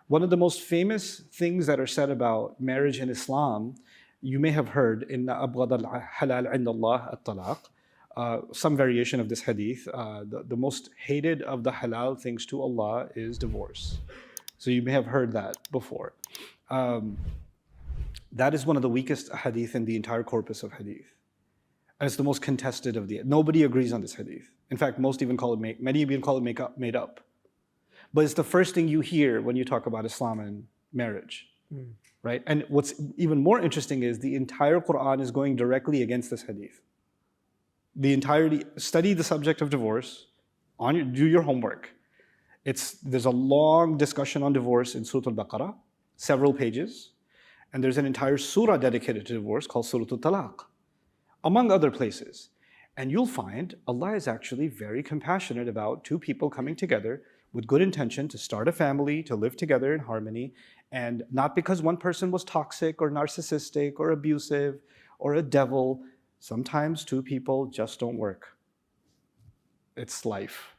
One of the most famous things that are said about marriage in Islam, you may have heard, in أبغض الحلال عند الله الطلاق, some variation of this hadith, the most hated of the halal things to Allah is divorce. So you may have heard that before. That is one of the weakest hadith in the entire corpus of hadith. And it's the most contested of the, nobody agrees on this hadith. In fact, many even call it made up. But it's the first thing you hear when you talk about Islam and marriage, right? And what's even more interesting is the entire Quran is going directly against this hadith. Study the subject of divorce, do your homework. There's a long discussion on divorce in Surah Al-Baqarah, several pages, and there's an entire surah dedicated to divorce called Surah Al-Talaq, among other places. And you'll find Allah is actually very compassionate about two people coming together with good intention to start a family, to live together in harmony, and not because one person was toxic or narcissistic or abusive or a devil. Sometimes two people just don't work. It's life.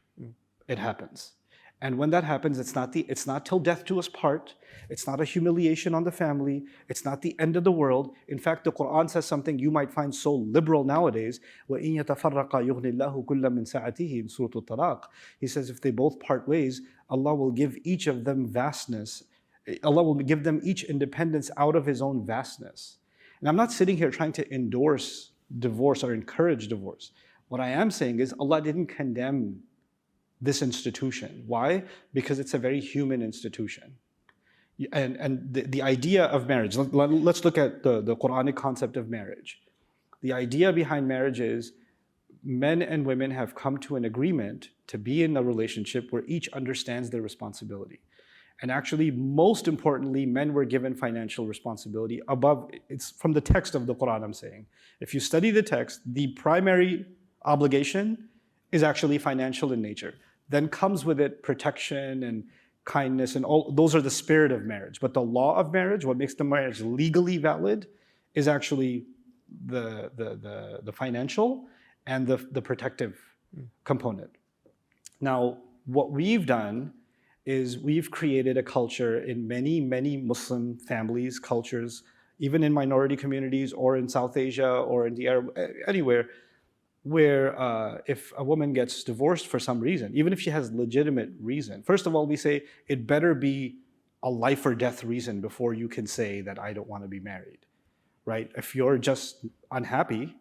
It happens. And when that happens, it's not till death do us part. It's not a humiliation on the family. It's not the end of the world. In fact, the Quran says something you might find so liberal nowadays. وَإِن يَتَفَرَّقَا يُغْنِ اللَّهُ كُلًّا مِنْ سَعَتِهِ in Surah Al-Talaq. He says if they both part ways, Allah will give each of them vastness. Allah will give them each independence out of His own vastness. And I'm not sitting here trying to endorse divorce or encourage divorce. What I am saying is Allah didn't condemn this institution. Why? Because it's a very human institution. And the idea of marriage, let's look at the Quranic concept of marriage. The idea behind marriage is men and women have come to an agreement to be in a relationship where each understands their responsibility. And actually, most importantly, men were given financial responsibility above, it's from the text of the Quran I'm saying. If you study the text, the primary obligation is actually financial in nature. Then comes with it protection and kindness, and all those are the spirit of marriage. But the law of marriage, what makes the marriage legally valid, is actually the financial and the protective component. Now, what we've done is we've created a culture in many, many Muslim families, cultures, even in minority communities or in South Asia or in the Arab, anywhere, where if a woman gets divorced for some reason, even if she has legitimate reason, first of all, we say it better be a life or death reason before you can say that I don't want to be married, right? If you're just unhappy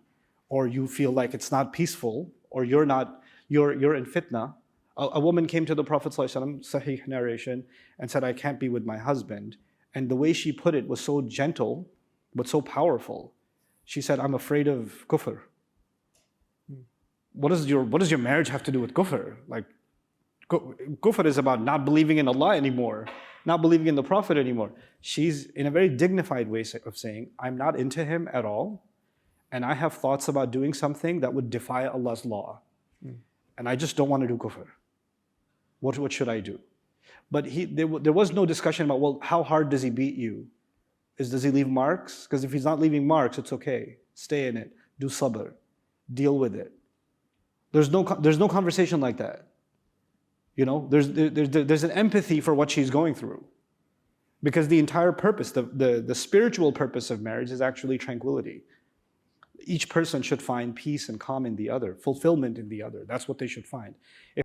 or you feel like it's not peaceful or you're in fitna. A woman came to the Prophet ﷺ, Sahih narration, and said, I can't be with my husband. And the way she put it was so gentle, but so powerful. She said, I'm afraid of kufr. What does your marriage have to do with kufr? Like, kufr is about not believing in Allah anymore, not believing in the Prophet anymore. She's in a very dignified way of saying, I'm not into him at all, and I have thoughts about doing something that would defy Allah's law. And I just don't want to do kufr. What should I do? But there was no discussion about, well, how hard does he beat you? Does he leave marks? Because if he's not leaving marks, it's okay. Stay in it. Do sabr. Deal with it. There's no conversation like that. You know, there's an empathy for what she's going through. Because the entire purpose, the spiritual purpose of marriage is actually tranquility. Each person should find peace and calm in the other, fulfillment in the other. That's what they should find.